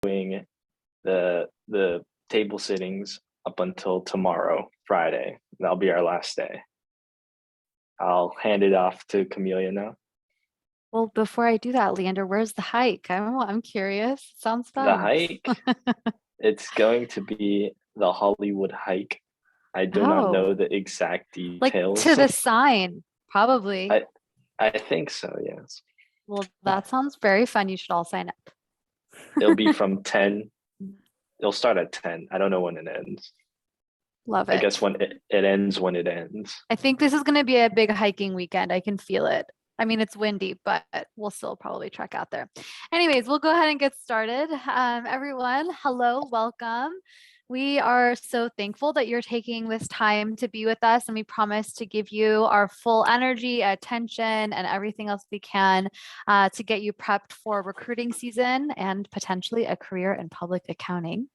doing the table sittings up until tomorrow, Friday. That'll be our last day. I'll hand it off to Camellia now. Well, before I do that, Leander, where's the hike? I'm curious. Sounds fun. The hike, it's going to be the Hollywood hike. I do not know the exact details. Like to the sign, probably. I think so, yes. Well, that sounds very fun. You should all sign up. It'll be from 10. It'll start at 10. I don't know when it ends. Love it. I guess when it ends when it ends. I think this is going to be a big hiking weekend. I can feel it. I mean, it's windy, but we'll still probably trek out there. Anyways, we'll go ahead and get started. Everyone, hello, welcome. We are so thankful that you're taking this time to be with us, and we promise to give you our full energy, attention, and everything else we can to get you prepped for recruiting season and potentially a career in public accounting.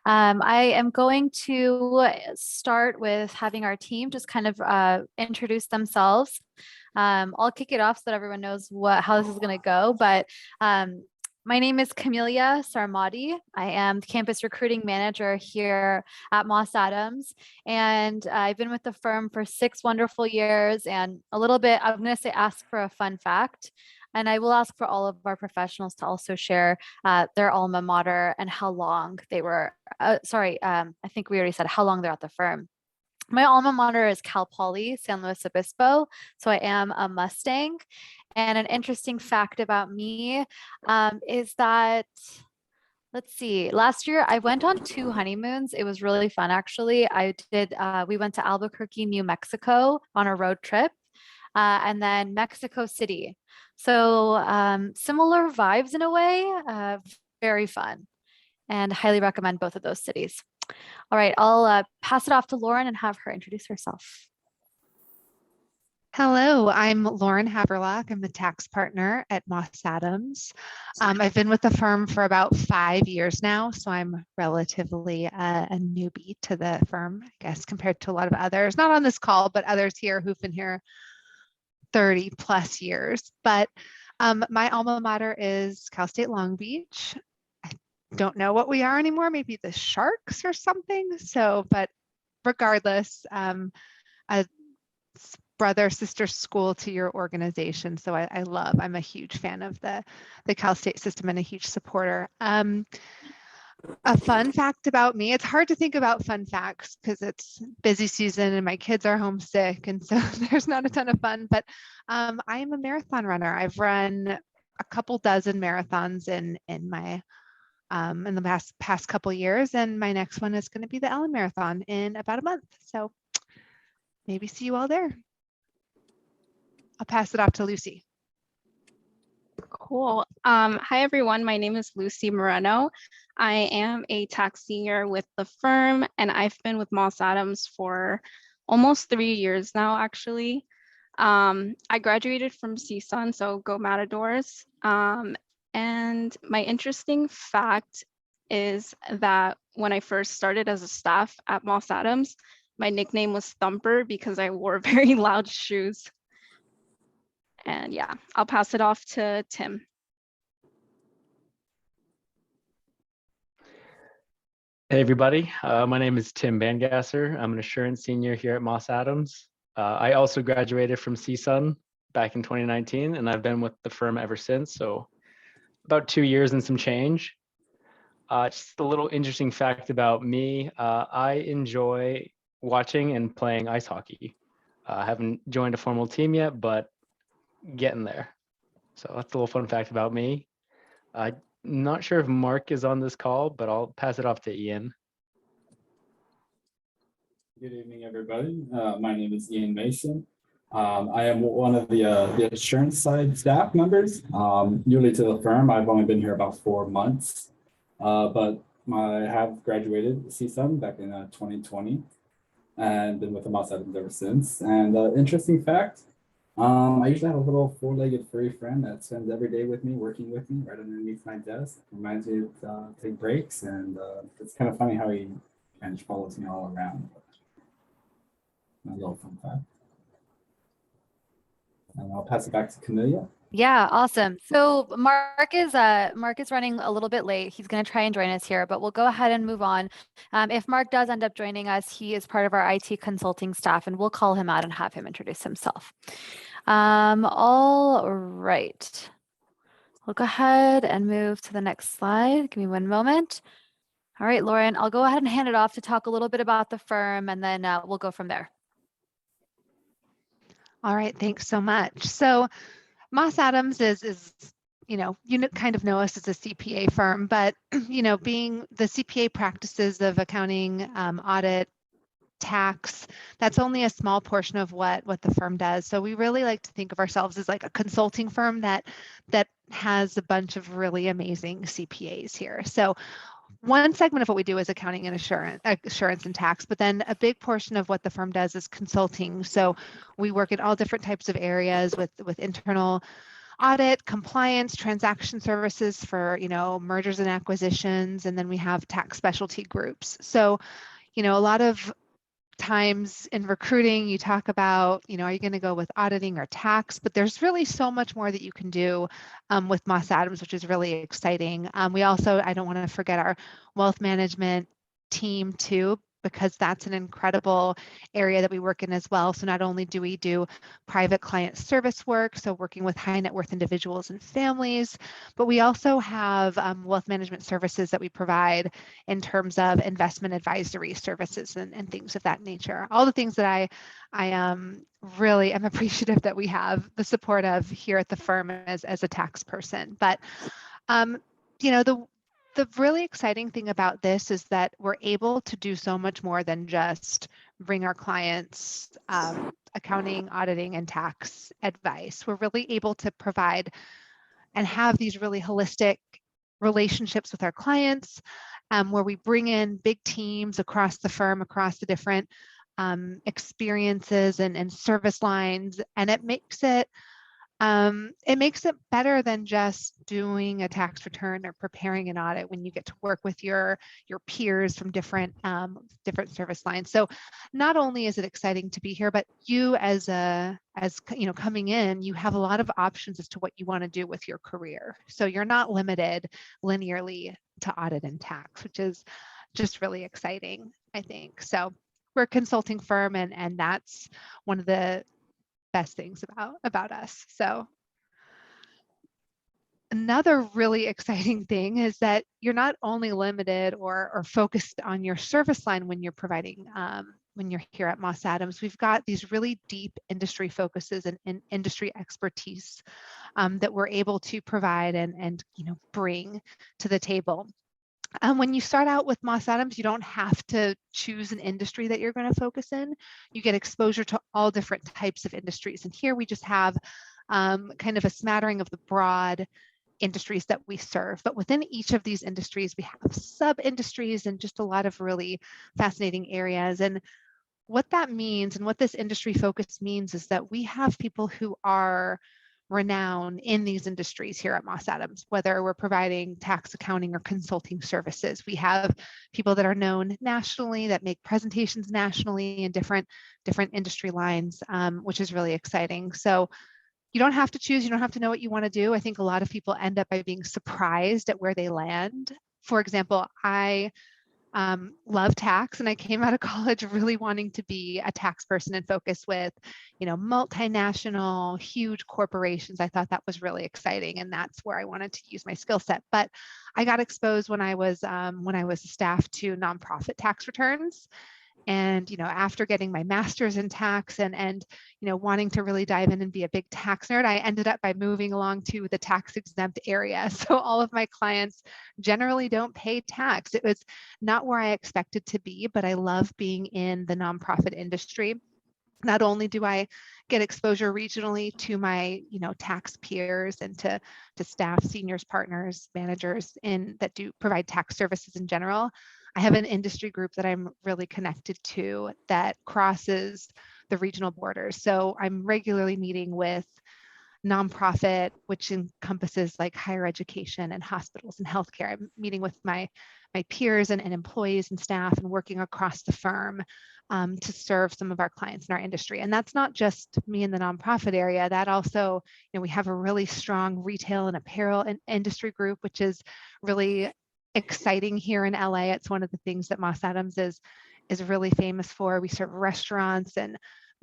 I am going to start with having our team just kind of introduce themselves. I'll kick it off so that everyone knows how this is going to go. But my name is Camellia Sarmadi. I am the campus recruiting manager here at Moss Adams. And I've been with the firm for 6 wonderful years. And a little bit, I'm going to say ask for a fun fact. And I will ask for all of our professionals to also share their alma mater and how long they were, I think we already said how long they're at the firm. My alma mater is Cal Poly San Luis Obispo, so I am a Mustang. And an interesting fact about me is that, let's see, last year I went on 2 honeymoons. It was really fun, actually. We went to Albuquerque, New Mexico on a road trip, and then Mexico City. So similar vibes in a way, very fun, and highly recommend both of those cities. All right, I'll pass it off to Lauren and have her introduce herself. Hello, I'm Lauren Haverlock. I'm the tax partner at Moss Adams. I've been with the firm for about 5 years now, so I'm relatively a newbie to the firm, I guess, compared to a lot of others, not on this call, but others here who've been here 30 plus years. But my alma mater is Cal State Long Beach. Don't know what we are anymore, maybe the Sharks or something. So, but regardless, a brother, sister school to your organization. So I'm a huge fan of the Cal State system and a huge supporter. A fun fact about me, it's hard to think about fun facts because it's busy season and my kids are homesick. And so there's not a ton of fun, but I am a marathon runner. I've run a couple dozen marathons in the past couple years, and my next one is going to be the Ellen Marathon in about a month. So maybe see you all there. I'll pass it off to Luci. Cool. Hi, everyone. My name is Luci Moreno. I am a tax senior with the firm, and I've been with Moss Adams for almost 3 years now, actually. I graduated from CSUN, so go Matadors. And my interesting fact is that when I first started as a staff at Moss Adams, my nickname was Thumper because I wore very loud shoes. And yeah, I'll pass it off to Tim. Hey everybody, my name is Tim Bangasser. I'm an assurance senior here at Moss Adams. I also graduated from CSUN back in 2019, and I've been with the firm ever since. So about 2 years and some change. Just a little interesting fact about me. I enjoy watching and playing ice hockey. I haven't joined a formal team yet, but getting there. So that's a little fun fact about me. I'm not sure if Mark is on this call, but I'll pass it off to Ian. Good evening, everybody. My name is Ian Mason. I am one of the insurance side staff members. Newly to the firm, I've only been here about 4 months, but I have graduated CSUN back in 2020 and been with the Moss Adams ever since. And interesting fact, I usually have a little 4-legged furry friend that spends every day with me, working with me right underneath my desk. Reminds me to take breaks, and it's kind of funny how he kind of follows me all around. A little fun fact. And I'll pass it back to Camellia. Yeah, awesome. So Mark is running a little bit late. He's going to try and join us here, but we'll go ahead and move on. If Mark does end up joining us, he is part of our IT consulting staff, and we'll call him out and have him introduce himself. All right. We'll go ahead and move to the next slide. Give me one moment. All right, Lauren, I'll go ahead and hand it off to talk a little bit about the firm, and then we'll go from there. All right, thanks so much. So Moss Adams is you kind of know us as a CPA firm, but being the CPA practices of accounting, audit, tax, that's only a small portion of what the firm does. So we really like to think of ourselves as like a consulting firm that has a bunch of really amazing CPAs here. So one segment of what we do is accounting and assurance and tax, but then a big portion of what the firm does is consulting. So we work in all different types of areas with internal audit, compliance, transaction services for, mergers and acquisitions, and then we have tax specialty groups. So, a lot of times in recruiting, you talk about, are you going to go with auditing or tax? But there's really so much more that you can do with Moss Adams, which is really exciting. We also, I don't want to forget our wealth management team too, because that's an incredible area that we work in as well. So not only do we do private client service work, so working with high net worth individuals and families, but we also have wealth management services that we provide in terms of investment advisory services and things of that nature. All the things that I really am appreciative that we have the support of here at the firm as a tax person. But the really exciting thing about this is that we're able to do so much more than just bring our clients accounting, auditing, and tax advice. We're really able to provide and have these really holistic relationships with our clients where we bring in big teams across the firm, across the different experiences and service lines, and it makes it better than just doing a tax return or preparing an audit when you get to work with your peers from different service lines. So not only is it exciting to be here, but you as coming in, you have a lot of options as to what you want to do with your career. So you're not limited linearly to audit and tax, which is just really exciting, I think. So we're a consulting firm, and that's one of the best things about us. So another really exciting thing is that you're not only limited or focused on your service line when you're providing when you're here at Moss Adams. We've got these really deep industry focuses and industry expertise that we're able to provide and bring to the table. When you start out with Moss Adams, you don't have to choose an industry that you're going to focus in. You get exposure to all different types of industries. And here we just have kind of a smattering of the broad industries that we serve. But within each of these industries, we have sub-industries and just a lot of really fascinating areas. And what that means and what this industry focus means is that we have people who are renowned in these industries here at Moss Adams, whether we're providing tax accounting or consulting services. We have people that are known nationally that make presentations nationally in different industry lines, which is really exciting. So you don't have to choose, you don't have to know what you want to do. I think a lot of people end up by being surprised at where they land. For example, I love tax, and I came out of college really wanting to be a tax person and focus with, multinational, huge corporations. I thought that was really exciting, and that's where I wanted to use my skill set. But I got exposed when I was staff to nonprofit tax returns. And, after getting my master's in tax and wanting to really dive in and be a big tax nerd, I ended up by moving along to the tax exempt area. So all of my clients generally don't pay tax. It was not where I expected to be, but I love being in the nonprofit industry. Not only do I get exposure regionally to my, tax peers and to staff, seniors, partners, managers that do provide tax services in general, I have an industry group that I'm really connected to that crosses the regional borders. So I'm regularly meeting with nonprofit, which encompasses like higher education and hospitals and healthcare. I'm meeting with my my peers and employees and staff and working across the firm to serve some of our clients in our industry. And that's not just me in the nonprofit area. That also, we have a really strong retail and apparel and industry group, which is really exciting here in LA. It's one of the things that Moss Adams is really famous for. We serve restaurants and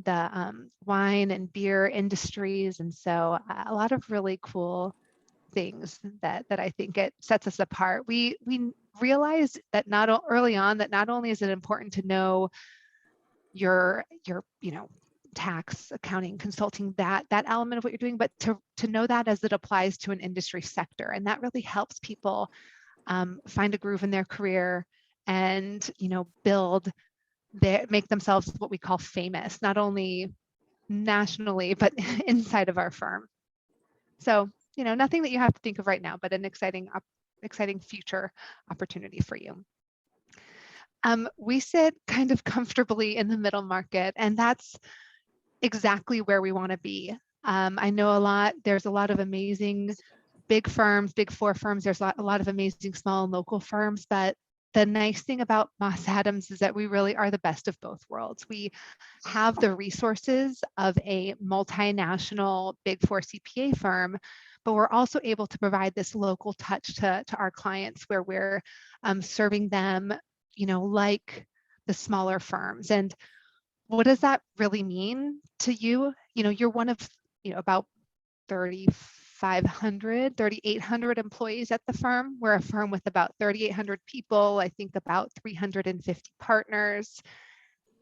the wine and beer industries. And so a lot of really cool things that I think it sets us apart. We realized that early on that not only is it important to know your tax, accounting, consulting, that element of what you're doing, but to know that as it applies to an industry sector. And that really helps people find a groove in their career and make themselves what we call famous, not only nationally, but inside of our firm. So, nothing that you have to think of right now, but an exciting future opportunity for you. We sit kind of comfortably in the middle market, and that's exactly where we want to be. I know there's a lot of amazing big firms, big four firms. There's a lot of amazing small and local firms, but the nice thing about Moss Adams is that we really are the best of both worlds. We have the resources of a multinational big four CPA firm, but we're also able to provide this local touch to our clients where we're serving them, like the smaller firms. And what does that really mean to you? You're one of, about 3,800 employees at the firm. We're a firm with about 3,800 people, I think about 350 partners.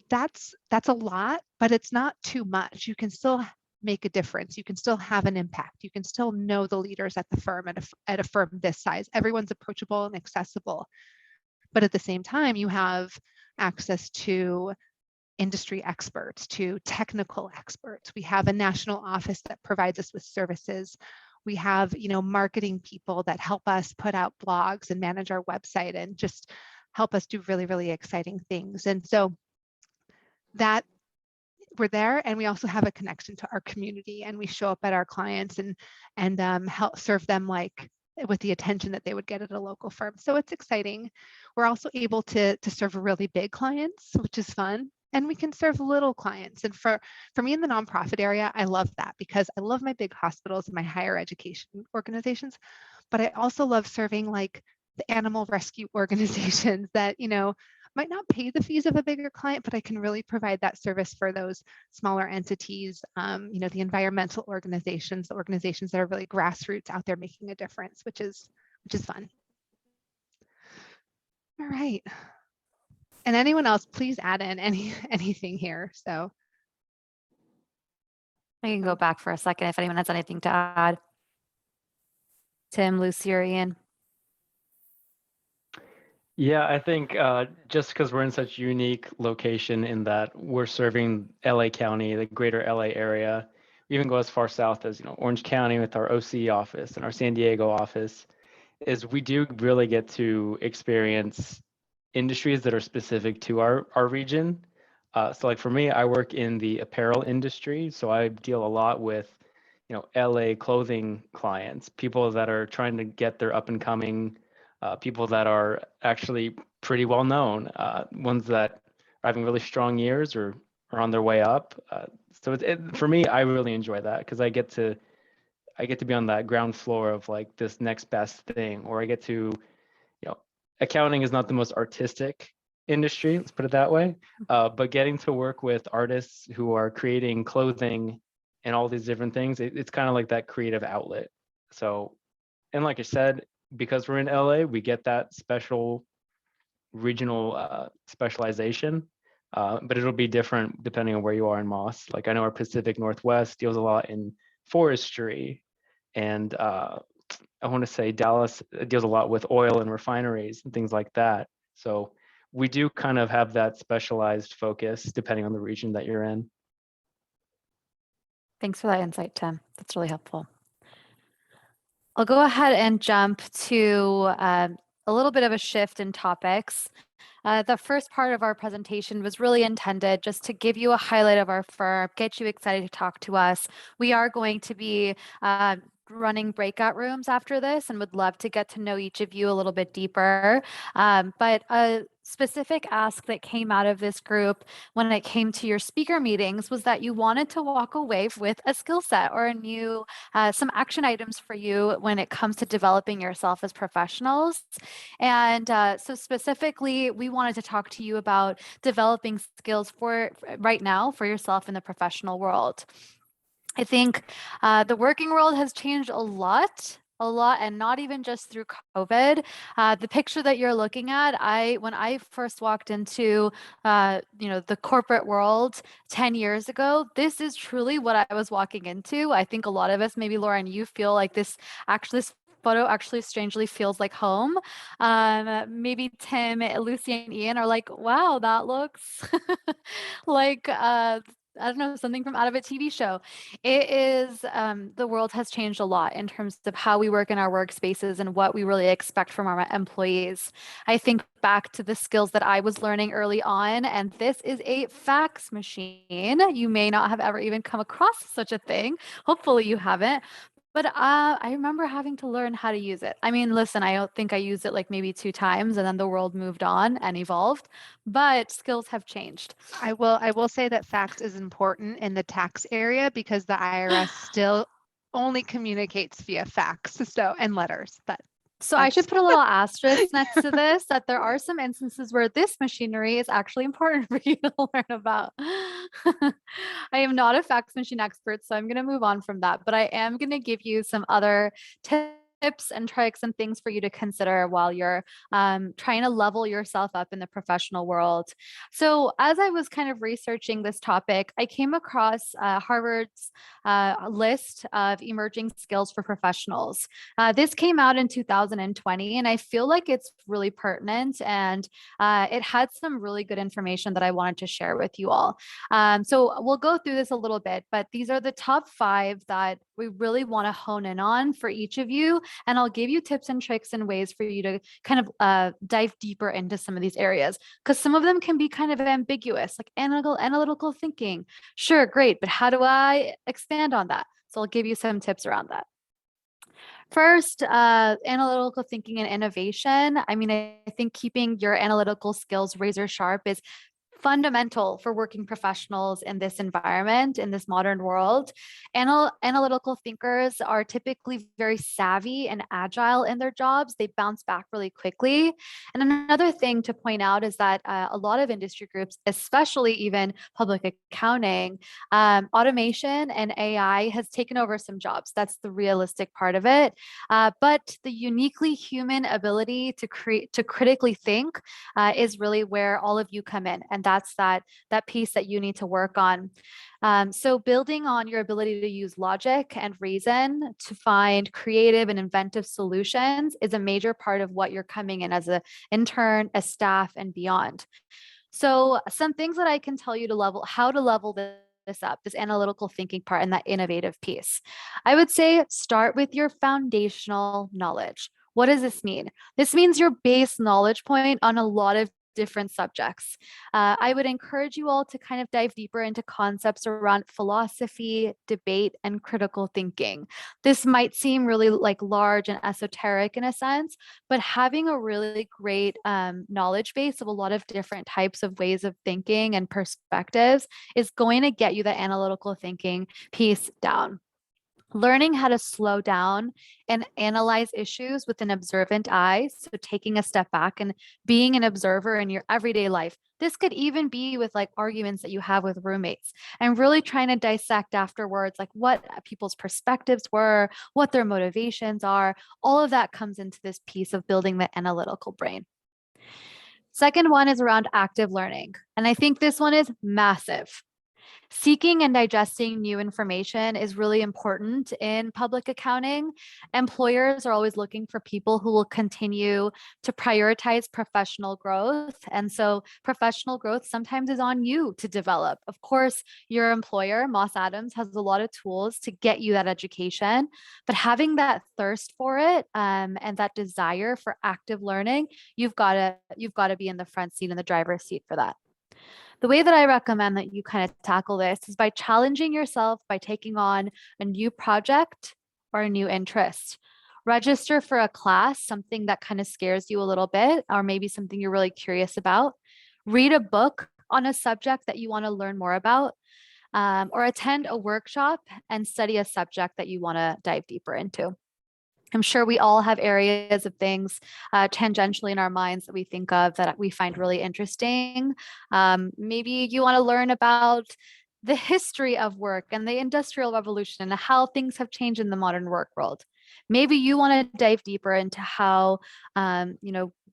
That's a lot, but it's not too much. You can still make a difference. You can still have an impact. You can still know the leaders at the firm at a firm this size. Everyone's approachable and accessible. But at the same time, you have access to industry experts, to technical experts. We have a national office that provides us with services. We have, marketing people that help us put out blogs and manage our website and just help us do really, really exciting things. And so that we're there, and we also have a connection to our community, and we show up at our clients and help serve them with the attention that they would get at a local firm. So it's exciting. We're also able to serve really big clients, which is fun. And we can serve little clients. And for me in the nonprofit area, I love that because I love my big hospitals and my higher education organizations, but I also love serving like the animal rescue organizations that, might not pay the fees of a bigger client, but I can really provide that service for those smaller entities, the environmental organizations, the organizations that are really grassroots out there making a difference, which is fun. All right. And anyone else, please add in anything here. So I can go back for a second if anyone has anything to add. Tim, Luci, or Ian. Yeah, I think just because we're in such a unique location in that we're serving LA County, the greater LA area, we even go as far south as Orange County with our OC office and our San Diego office, is we do really get to experience industries that are specific to our region. So like for me, I work in the apparel industry, so I deal a lot with LA clothing clients, people that are trying to get their up and coming. People that are actually pretty well known, ones that are having really strong years or are on their way up. So for me, I really enjoy that because I get to be on that ground floor of like this next best thing, or I get to, accounting is not the most artistic industry, let's put it that way, but getting to work with artists who are creating clothing and all these different things, it's kind of like that creative outlet. So, and like I said, because we're in LA, we get that special regional specialization, but it'll be different depending on where you are in Moss. Like I know our Pacific Northwest deals a lot in forestry, and I want to say Dallas deals a lot with oil and refineries and things like that. So we do kind of have that specialized focus depending on the region that you're in. Thanks for that insight, Tim. That's really helpful. I'll go ahead and jump to a little bit of a shift in topics. The first part of our presentation was really intended just to give you a highlight of our firm, get you excited to talk to us. We are going to be running breakout rooms after this and would love to get to know each of you a little bit deeper. But a specific ask that came out of this group when it came to your speaker meetings was that you wanted to walk away with a skill set or a new, some action items for you when it comes to developing yourself as professionals. And so specifically, we wanted to talk to you about developing skills for right now for yourself in the professional world. I think the working world has changed a lot, and not even just through COVID. The picture that you're looking at, when I first walked into, the corporate world 10 years ago, this is truly what I was walking into. I think a lot of us, maybe Lauren, you feel like this photo actually strangely feels like home. Maybe Tim, Lucy, and Ian are like, wow, that looks like I don't know, something from out of a TV show. It is, the world has changed a lot in terms of how we work in our workspaces and what we really expect from our employees. I think back to the skills that I was learning early on, and this is a fax machine. You may not have ever even come across such a thing. Hopefully you haven't. But I remember having to learn how to use it. I mean, listen, I don't think I used it like maybe 2 times and then the world moved on and evolved, but skills have changed. I will say that fax is important in the tax area because the IRS still only communicates via fax, and letters. But so I should put a little asterisk next to this, that there are some instances where this machinery is actually important for you to learn about. I am not a fax machine expert, so I'm going to move on from that, but I am going to give you some other tips and tricks and things for you to consider while you're trying to level yourself up in the professional world. So as I was kind of researching this topic, I came across Harvard's list of emerging skills for professionals. This came out in 2020, and I feel like it's really pertinent, and it had some really good information that I wanted to share with you all. So we'll go through this a little bit, but these are the top 5 that we really want to hone in on for each of you. And I'll give you tips and tricks and ways for you to kind of dive deeper into some of these areas, because some of them can be kind of ambiguous, like analytical thinking. Sure, great, but how do I expand on that? So I'll give you some tips around that. First, analytical thinking and innovation. I mean, I think keeping your analytical skills razor sharp is fundamental for working professionals in this environment, in this modern world. Analytical thinkers are typically very savvy and agile in their jobs. They bounce back really quickly. And another thing to point out is that a lot of industry groups, especially even public accounting, automation and AI has taken over some jobs. That's the realistic part of it. But the uniquely human ability to critically think is really where all of you come in. And that's that piece that you need to work on. So building on your ability to use logic and reason to find creative and inventive solutions is a major part of what you're coming in as an intern, a staff, and beyond. So some things that I can tell you how to level this up, this analytical thinking part and that innovative piece. I would say start with your foundational knowledge. What does this mean? This means your base knowledge point on a lot of different subjects. I would encourage you all to kind of dive deeper into concepts around philosophy, debate, and critical thinking. This might seem really like large and esoteric in a sense, but having a really great knowledge base of a lot of different types of ways of thinking and perspectives is going to get you the analytical thinking piece down. Learning how to slow down and analyze issues with an observant eye, so taking a step back and being an observer in your everyday life. This could even be with like arguments that you have with roommates, and really trying to dissect afterwards, like what people's perspectives were, what their motivations are. All of that comes into this piece of building the analytical brain. Second one is around active learning. And I think this one is massive. Seeking and digesting new information is really important in public accounting. Employers are always looking for people who will continue to prioritize professional growth. And so professional growth sometimes is on you to develop. Of course, your employer, Moss Adams, has a lot of tools to get you that education, but having that thirst for it and that desire for active learning, you've got to be in the front seat and the driver's seat for that. The way that I recommend that you kind of tackle this is by challenging yourself by taking on a new project or a new interest. Register for a class, something that kind of scares you a little bit, or maybe something you're really curious about. Read a book on a subject that you want to learn more about, or attend a workshop and study a subject that you want to dive deeper into. I'm sure we all have areas of things tangentially in our minds that we think of that we find really interesting. Maybe you want to learn about the history of work and the Industrial Revolution and how things have changed in the modern work world. Maybe you want to dive deeper into how,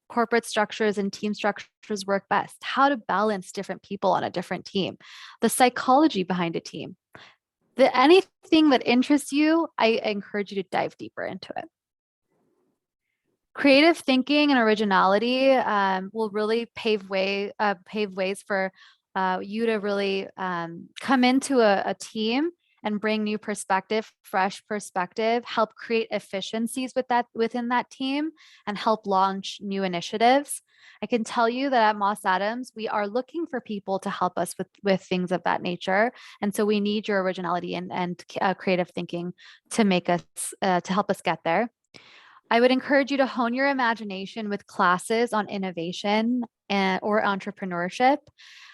corporate structures and team structures work best, how to balance different people on a different team, the psychology behind a team. Anything that interests you, I encourage you to dive deeper into it. Creative thinking and originality will really pave ways for you to really come into a team and bring new perspective, fresh perspective, help create efficiencies within that team, and help launch new initiatives. I can tell you that at Moss Adams, we are looking for people to help us with things of that nature. And so we need your originality and creative thinking to make us, to help us get there. I would encourage you to hone your imagination with classes on innovation or entrepreneurship,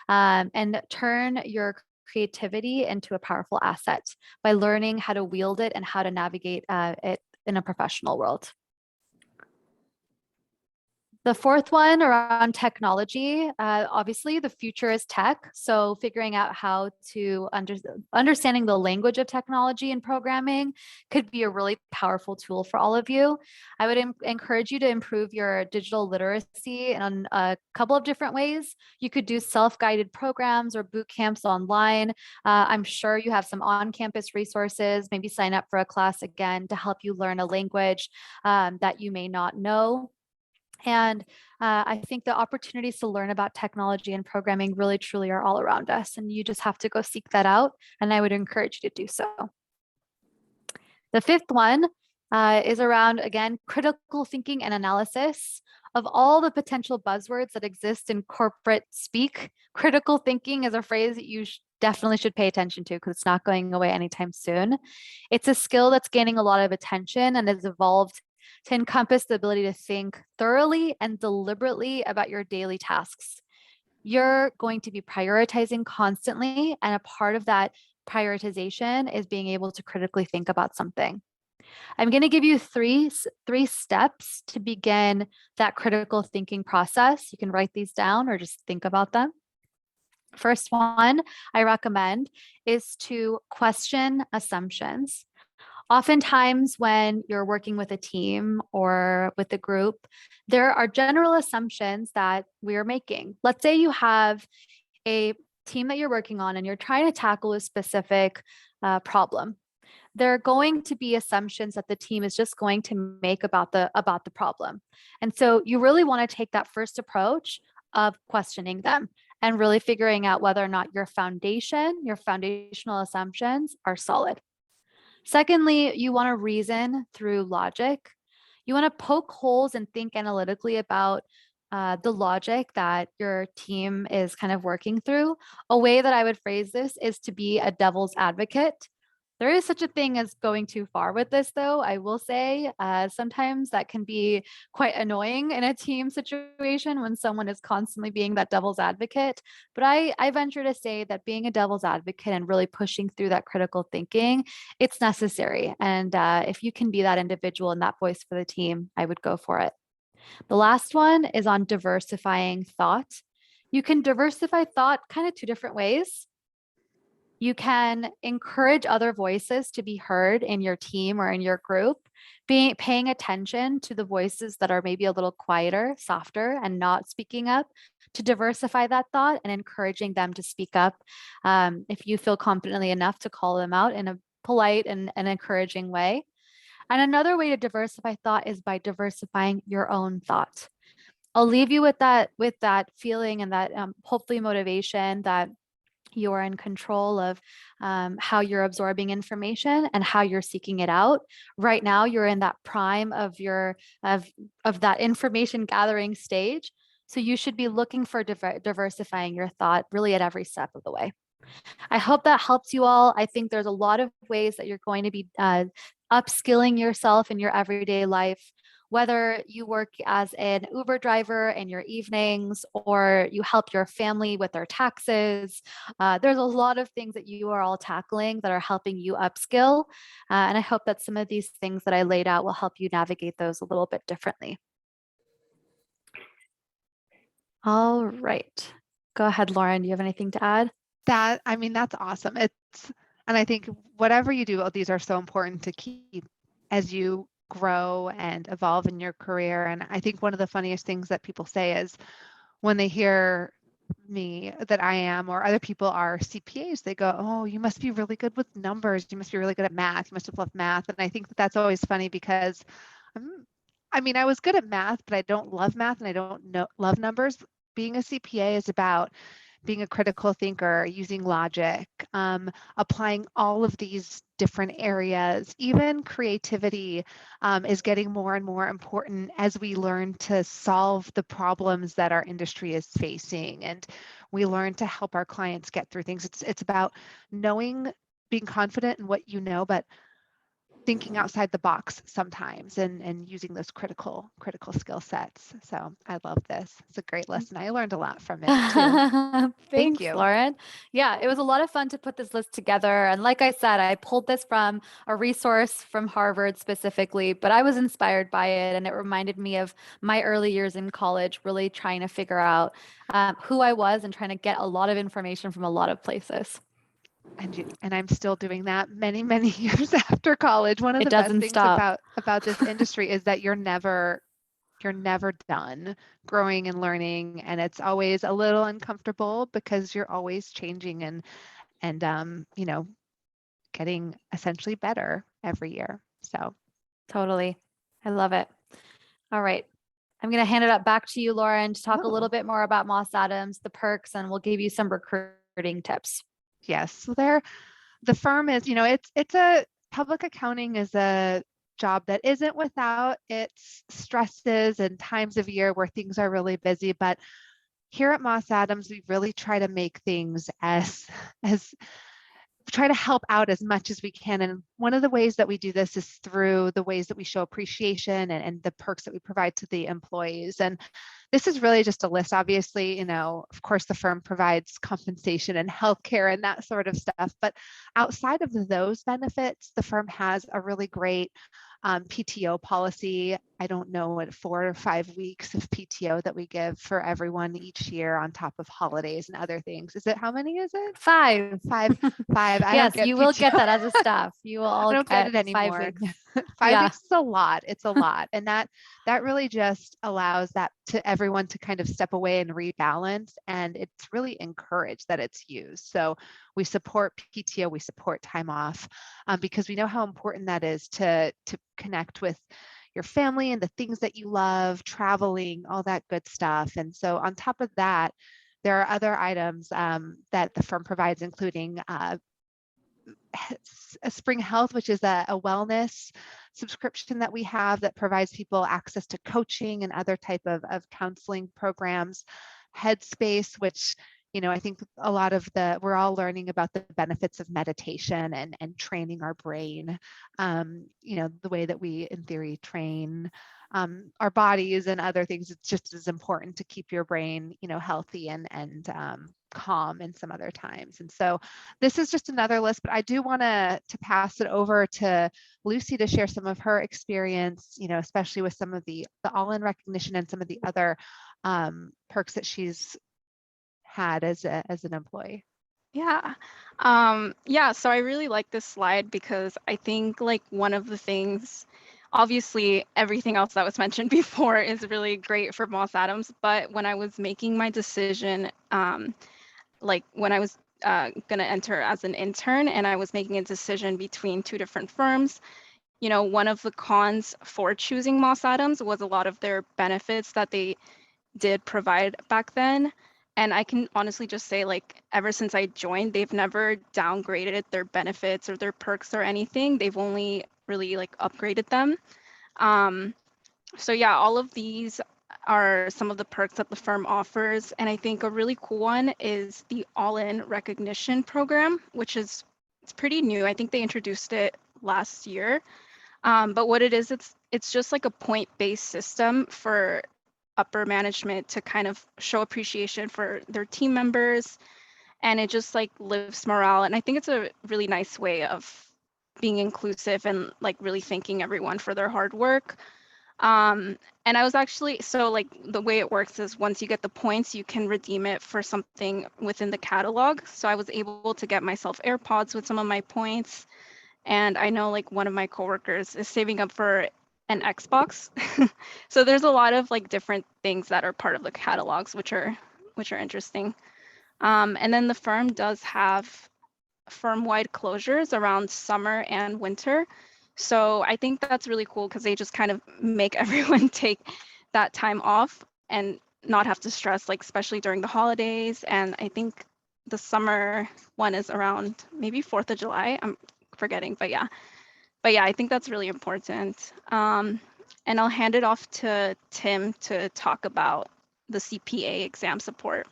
and turn your creativity into a powerful asset by learning how to wield it and how to navigate it in a professional world. The fourth one around technology, obviously the future is tech. So figuring out how to understanding the language of technology and programming could be a really powerful tool for all of you. I would encourage you to improve your digital literacy in a couple of different ways. You could do self-guided programs or boot camps online. I'm sure you have some on-campus resources, maybe sign up for a class again to help you learn a language that you may not know. And I think the opportunities to learn about technology and programming really truly are all around us, and you just have to go seek that out. And I would encourage you to do so. The fifth one is around, again, critical thinking and analysis. Of all the potential buzzwords that exist in corporate speak, critical thinking is a phrase that you definitely should pay attention to because it's not going away anytime soon. It's a skill that's gaining a lot of attention and has evolved to encompass the ability to think thoroughly and deliberately about your daily tasks. You're going to be prioritizing constantly, and a part of that prioritization is being able to critically think about something. I'm going to give you three steps to begin that critical thinking process. You can write these down or just think about them. First one I recommend is to question assumptions. Oftentimes when you're working with a team or with a group, there are general assumptions that we're making. Let's say you have a team that you're working on and you're trying to tackle a specific problem. There are going to be assumptions that the team is just going to make about the problem. And so you really want to take that first approach of questioning them and really figuring out whether or not your foundational assumptions are solid. Secondly, you want to reason through logic. You want to poke holes and think analytically about the logic that your team is kind of working through. A way that I would phrase this is to be a devil's advocate. There is such a thing as going too far with this, though, I will say. Sometimes that can be quite annoying in a team situation when someone is constantly being that devil's advocate. But I venture to say that being a devil's advocate and really pushing through that critical thinking, it's necessary. And if you can be that individual and that voice for the team, I would go for it. The last one is on diversifying thought. You can diversify thought kind of two different ways. You can encourage other voices to be heard in your team or in your group, paying attention to the voices that are maybe a little quieter, softer, and not speaking up, to diversify that thought and encouraging them to speak up if you feel confidently enough to call them out in a polite and encouraging way. And another way to diversify thought is by diversifying your own thought. I'll leave you with that feeling and that hopefully motivation that you are in control of how you're absorbing information and how you're seeking it out. Right now, you're in that prime of that information gathering stage. So you should be looking for diversifying your thought really at every step of the way. I hope that helps you all. I think there's a lot of ways that you're going to be upskilling yourself in your everyday life, whether you work as an Uber driver in your evenings or you help your family with their taxes. There's a lot of things that you are all tackling that are helping you upskill. And I hope that some of these things that I laid out will help you navigate those a little bit differently. All right. Go ahead, Lauren. Do you have anything to add? I mean, that's awesome. And I think whatever you do, these are so important to keep as you grow and evolve in your career. And I think one of the funniest things that people say is when they hear me that I am or other people are CPAs, they go, oh, you must be really good with numbers. You must be really good at math. You must have loved math. And I think that that's always funny because I was good at math, but I don't love math and I don't love numbers. Being a CPA is about being a critical thinker, using logic, applying all of these different areas. Even creativity is getting more and more important as we learn to solve the problems that our industry is facing, and we learn to help our clients get through things. It's about knowing, being confident in what you know, but thinking outside the box sometimes and using those critical skill sets. So I love this. It's a great lesson. I learned a lot from it too. Thanks, you. Lauren. Yeah, it was a lot of fun to put this list together. And like I said, I pulled this from a resource from Harvard specifically, but I was inspired by it. And it reminded me of my early years in college, really trying to figure out who I was and trying to get a lot of information from a lot of places. And I'm still doing that many, many years after college. One of the best things about this industry is that you're never done growing and learning, and it's always a little uncomfortable because you're always changing and getting essentially better every year. So totally. I love it. All right. I'm going to hand it up back to you, Lauren, to talk a little bit more about Moss Adams, the perks, and we'll give you some recruiting tips. Yes. So the firm is, it's a public accounting is a job that isn't without its stresses and times of year where things are really busy. But here at Moss Adams, we really try to make things as try to help out as much as we can. And one of the ways that we do this is through the ways that we show appreciation and the perks that we provide to the employees. And this is really just a list. Obviously, of course, the firm provides compensation and healthcare and that sort of stuff. But outside of those benefits, the firm has a really great PTO policy. I don't know what 4 or 5 weeks of PTO that we give for everyone each year on top of holidays and other things. How many is it? 5. 5. Yes, you will get that as a staff. You will all get it anymore. 5 weeks. 5 weeks is a lot. It's a lot. And that really just allows that to everyone to kind of step away and rebalance. And it's really encouraged that it's used. So we support PTO, we support time off because we know how important that is to connect with your family and the things that you love, traveling, all that good stuff. And so on top of that, there are other items that the firm provides, including Spring Health, which is a wellness subscription that we have that provides people access to coaching and other type of counseling programs. Headspace, which I think we're all learning about the benefits of meditation and training our brain, the way that we in theory train our bodies and other things. It's just as important to keep your brain, healthy and calm in some other times. And so this is just another list, but I do want to pass it over to Luci to share some of her experience, especially with some of the all-in recognition and some of the other perks that she's had as an employee. Yeah. So I really like this slide because I think one of the things, obviously everything else that was mentioned before is really great for Moss Adams, but when I was making my decision, when I was going to enter as an intern and I was making a decision between 2 different firms, one of the cons for choosing Moss Adams was a lot of their benefits that they did provide back then. And I can honestly just say, ever since I joined, they've never downgraded their benefits or their perks or anything. They've only really upgraded them. So yeah, all of these are some of the perks that the firm offers. And I think a really cool one is the all-in recognition program, which it's pretty new. I think they introduced it last year. But what it is, it's just like a point-based system for upper management to kind of show appreciation for their team members, and it just like lifts morale. And I think it's a really nice way of being inclusive and like really thanking everyone for their hard work. And I was actually, so like the way it works is once you get the points, you can redeem it for something within the catalog. So I was able to get myself AirPods with some of my points. And I know like one of my coworkers is saving up for an Xbox. So there's a lot of like different things that are part of the catalogs, which are interesting. And then the firm does have firm-wide closures around summer and winter. So I think that's really cool because they just kind of make everyone take that time off and not have to stress, like especially during the holidays. And I think the summer one is around maybe 4th of July. I'm forgetting, but yeah, I think that's really important. And I'll hand it off to Tim to talk about the CPA exam support.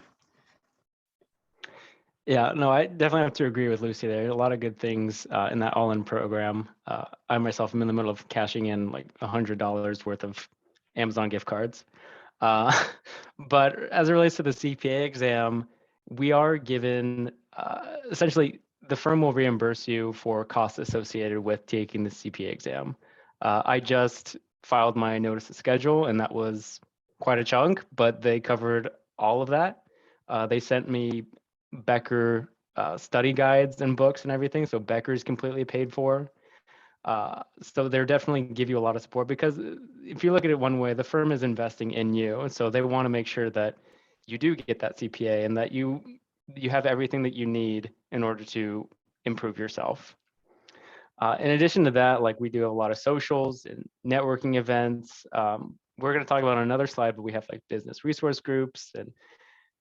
Yeah, no, I definitely have to agree with Lucy there. A lot of good things in that all-in program. I myself am in the middle of cashing in like $100 worth of Amazon gift cards. But as it relates to the CPA exam, we are given, essentially, the firm will reimburse you for costs associated with taking the CPA exam. I just filed my notice of schedule, and that was quite a chunk, but they covered all of that. They sent me Becker study guides and books and everything. So Becker is completely paid for. So they're definitely give you a lot of support, because if you look at it one way, the firm is investing in you. And so they want to make sure that you do get that CPA and that you have everything that you need in order to improve yourself. In addition to that, like we do a lot of socials and networking events. We're going to talk about on another slide, but we have like business resource groups, and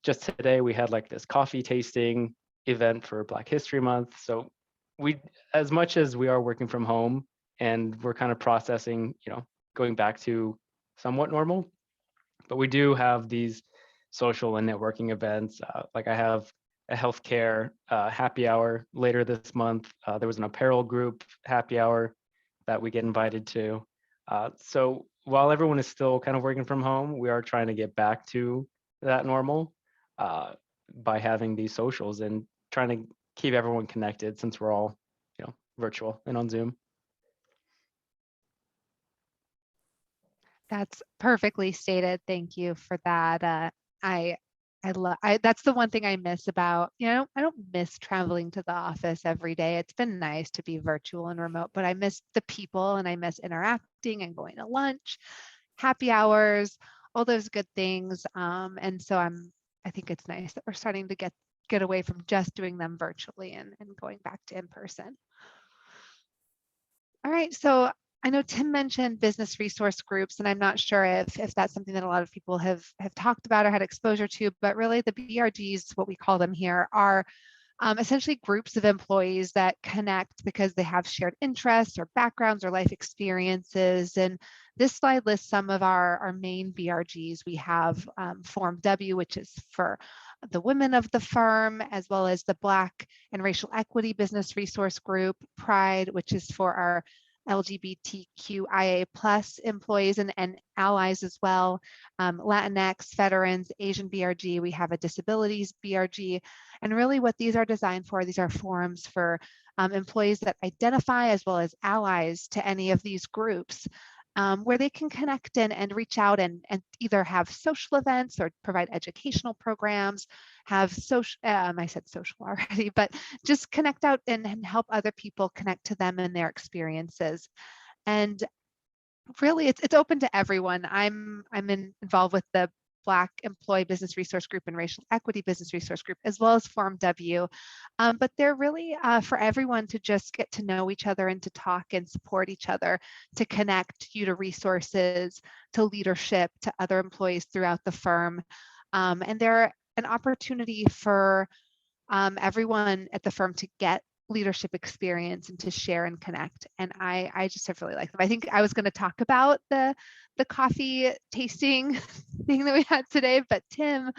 just today we had like this coffee tasting event for Black History Month. So we, as much as we are working from home and we're kind of processing, going back to somewhat normal, but we do have these social and networking events. Like I have a healthcare happy hour later this month. There was an apparel group happy hour that we get invited to. So while everyone is still kind of working from home, we are trying to get back to that normal by having these socials and trying to keep everyone connected, since we're all, virtual and on Zoom. That's perfectly stated. Thank you for that. I love, that's the one thing I miss about, I don't miss traveling to the office every day. It's been nice to be virtual and remote, but I miss the people and I miss interacting and going to lunch, happy hours, all those good things. And so I think it's nice that we're starting to get away from just doing them virtually and going back to in person. All right, so I know Tim mentioned business resource groups, and I'm not sure if that's something that a lot of people have talked about or had exposure to, but really the BRGs, what we call them here, are essentially groups of employees that connect because they have shared interests or backgrounds or life experiences. And this slide lists some of our main BRGs. We have Form W, which is for the women of the firm, as well as the Black and Racial Equity Business Resource Group, Pride, which is for our LGBTQIA+ employees and allies as well, Latinx, veterans, Asian BRG, we have a disabilities BRG. And really what these are designed for, these are forums for employees that identify as well as allies to any of these groups, where they can connect and reach out and either have social events or provide educational programs, have social, I said social already, but just connect out and help other people connect to them and their experiences. And really it's open to everyone. I'm involved with the Black Employee Business Resource Group and Racial Equity Business Resource Group, as well as Form W. But they're really for everyone to just get to know each other and to talk and support each other, to connect you to resources, to leadership, to other employees throughout the firm. And they're an opportunity for everyone at the firm to get leadership experience and to share and connect. And I just have really liked them. I think I was going to talk about the coffee tasting thing that we had today, but Tim,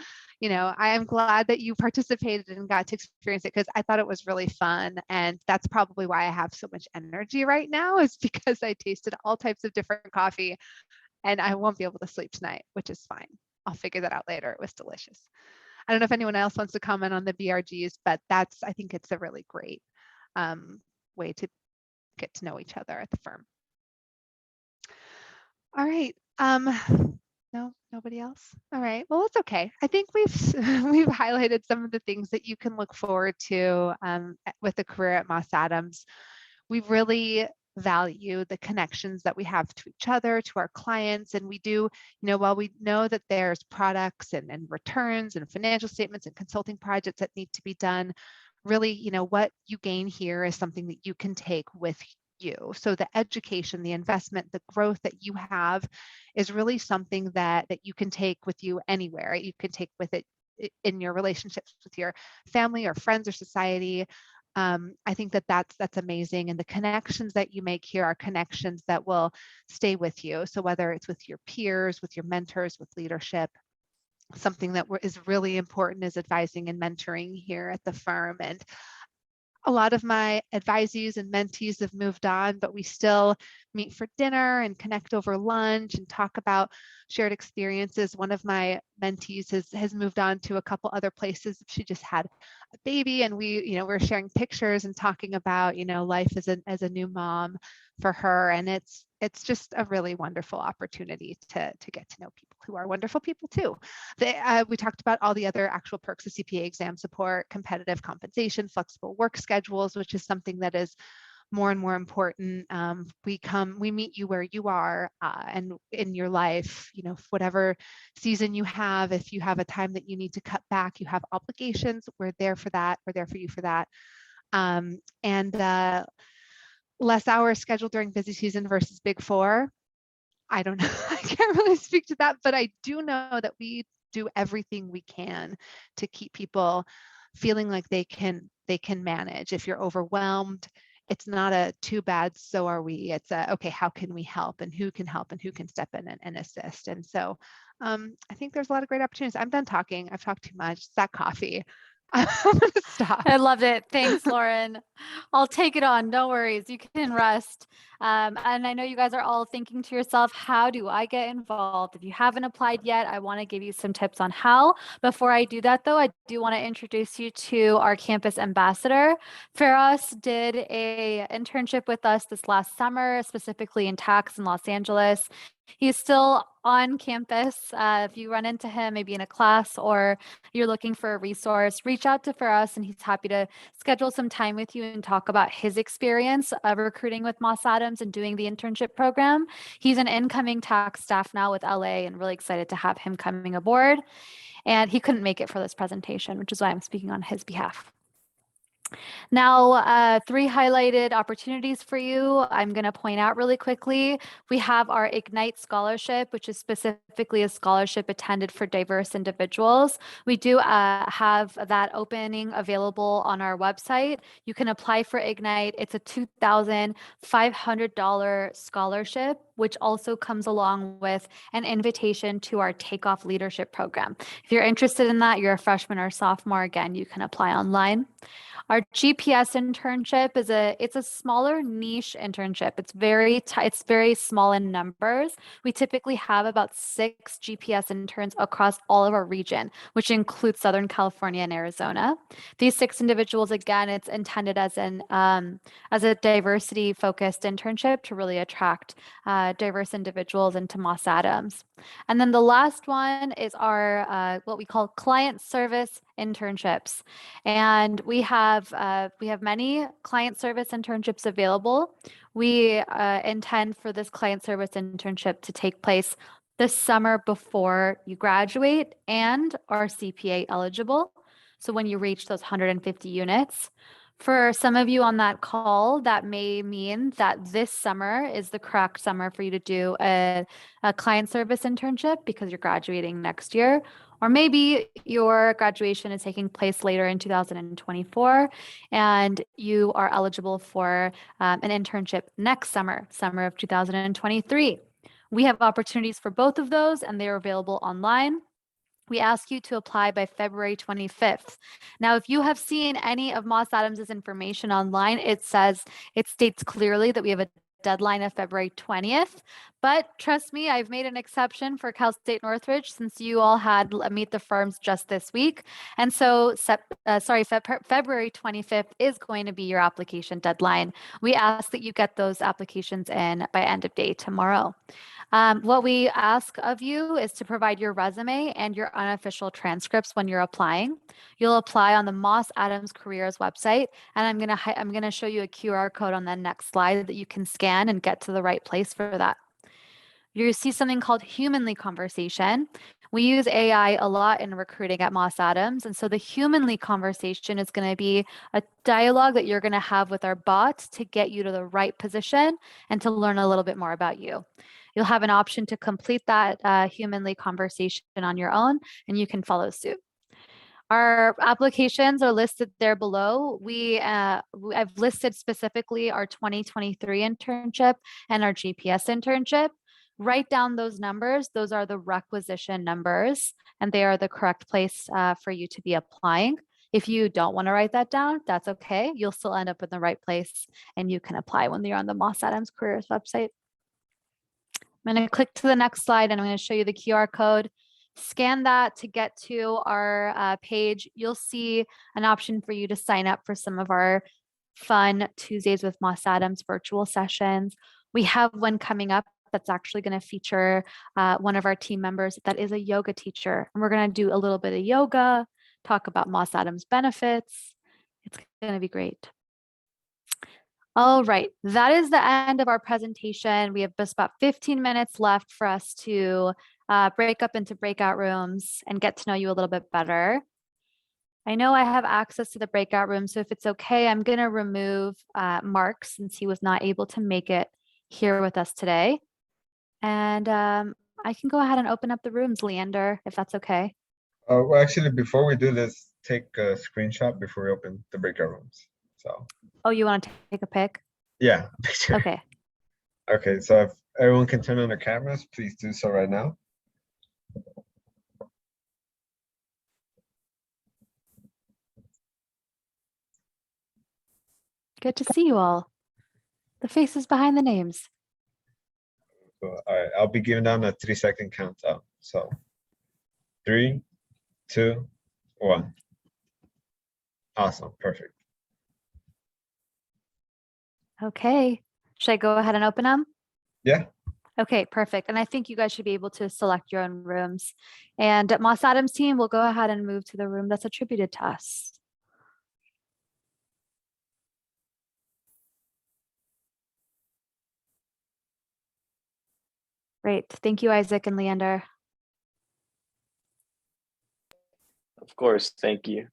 I am glad that you participated and got to experience it, because I thought it was really fun. And that's probably why I have so much energy right now, is because I tasted all types of different coffee, and I won't be able to sleep tonight, which is fine. I'll figure that out later. It was delicious. I don't know if anyone else wants to comment on the BRGs, but I think it's a really great way to get to know each other at the firm. All right. No, nobody else. All right. Well, it's okay. I think we've highlighted some of the things that you can look forward to with a career at Moss Adams. We really value the connections that we have to each other, to our clients, and we do, while we know that there's products and returns and financial statements and consulting projects that need to be done, really, what you gain here is something that you can take with you. So the education, the investment, the growth that you have is really something that you can take with you anywhere. You can take with it in your relationships with your family or friends or society. I think that's amazing. And the connections that you make here are connections that will stay with you. So whether it's with your peers, with your mentors, with leadership, something that is really important is advising and mentoring here at the firm. And a lot of my advisees and mentees have moved on, but we still meet for dinner and connect over lunch and talk about shared experiences. One of my mentees has moved on to a couple other places. She just had a baby, and we're sharing pictures and talking about, life as a new mom for her. And it's just a really wonderful opportunity to get to know people who are wonderful people too. We talked about all the other actual perks of CPA exam support, competitive compensation, flexible work schedules, which is something that is more and more important. We meet you where you are and in your life, whatever season you have. If you have a time that you need to cut back, you have obligations, we're there for that. We're there for you for that. And less hours scheduled during busy season versus Big Four. I don't know. I can't really speak to that, but I do know that we do everything we can to keep people feeling like they can manage. If you're overwhelmed, it's not a too bad, so are we. It's a, okay, how can we help, and who can step in and assist. And so I think there's a lot of great opportunities. I'm done talking. I've talked too much. It's that coffee. I'm gonna stop. I loved it. Thanks, Lauren. I'll take it on. No worries. You can rest. And I know you guys are all thinking to yourself, how do I get involved? If you haven't applied yet, I want to give you some tips on how. Before I do that, though, I do want to introduce you to our campus ambassador. Ferris did a internship with us this last summer, specifically in tax in Los Angeles. He's still on campus. If you run into him, maybe in a class, or you're looking for a resource, reach out to Ferris, and he's happy to schedule some time with you and talk about his experience of recruiting with Moss Adams and doing the internship program. He's an incoming tax staff now with LA, and really excited to have him coming aboard. And he couldn't make it for this presentation, which is why I'm speaking on his behalf. Now, 3 highlighted opportunities for you. I'm going to point out really quickly. We have our Ignite Scholarship, which is specifically a scholarship intended for diverse individuals. We do have that opening available on our website. You can apply for Ignite. It's a $2,500 scholarship, which also comes along with an invitation to our Takeoff Leadership Program. If you're interested in that, you're a freshman or sophomore, again, you can apply online. Our GPS internship it's a smaller niche internship. It's very small in numbers. We typically have about 6 GPS interns across all of our region, which includes Southern California and Arizona. These 6 individuals, again, it's intended as a diversity focused internship to really attract diverse individuals into Moss Adams. And then the last one is our what we call client service internships. And we have many client service internships available. We intend for this client service internship to take place the summer before you graduate and are CPA eligible. So when you reach those 150 units. For some of you on that call, that may mean that this summer is the correct summer for you to do a client service internship because you're graduating next year. Or maybe your graduation is taking place later in 2024 and you are eligible for an internship next summer, summer of 2023. We have opportunities for both of those and they are available online. We ask you to apply by February 25th. Now, if you have seen any of Moss Adams's information online, it states clearly that we have a deadline of February 20th. But trust me, I've made an exception for Cal State Northridge since you all had Meet the Firms just this week. And so, February 25th is going to be your application deadline. We ask that you get those applications in by end of day tomorrow. What we ask of you is to provide your resume and your unofficial transcripts when you're applying. You'll apply on the Moss Adams Careers website, and I'm gonna show you a QR code on the next slide that you can scan and get to the right place for that. You see something called Humanly Conversation. We use AI a lot in recruiting at Moss Adams, and so the Humanly Conversation is going to be a dialogue that you're going to have with our bot to get you to the right position and to learn a little bit more about you. You'll have an option to complete that Humanly Conversation on your own, and you can follow suit. Our applications are listed there below. I've listed specifically our 2023 internship and our GPS internship. Write down those numbers. Those are the requisition numbers, and they are the correct place for you to be applying. If you don't want to write that down, that's okay. You'll still end up in the right place, and you can apply when you're on the Moss Adams Careers website. I'm going to click to the next slide, and I'm going to show you the QR code. Scan that to get to our page. You'll see an option for you to sign up for some of our fun Tuesdays with Moss Adams virtual sessions. We have one coming up that's actually going to feature one of our team members that is a yoga teacher. And we're going to do a little bit of yoga, talk about Moss Adams benefits. It's going to be great. All right, that is the end of our presentation. We have just about 15 minutes left for us to break up into breakout rooms and get to know you a little bit better. I know I have access to the breakout room, so if it's okay, I'm going to remove Mark since he was not able to make it here with us today. And I can go ahead and open up the rooms, Leander, if that's okay. Well, actually, before we do this, take a screenshot before we open the breakout rooms. So. Oh, you want to take a pic? Yeah, a picture. Okay. Okay, so if everyone can turn on their cameras, please do so right now. Good to see you all. The faces behind the names. So, all right, I'll be giving down a 3-second countdown. So 3, 2, 1. Awesome, perfect. Okay, should I go ahead and open them? Yeah. Okay, perfect. And I think you guys should be able to select your own rooms. And Moss Adams team will go ahead and move to the room that's attributed to us. Great. Thank you, Isaac and Leander. Of course, thank you.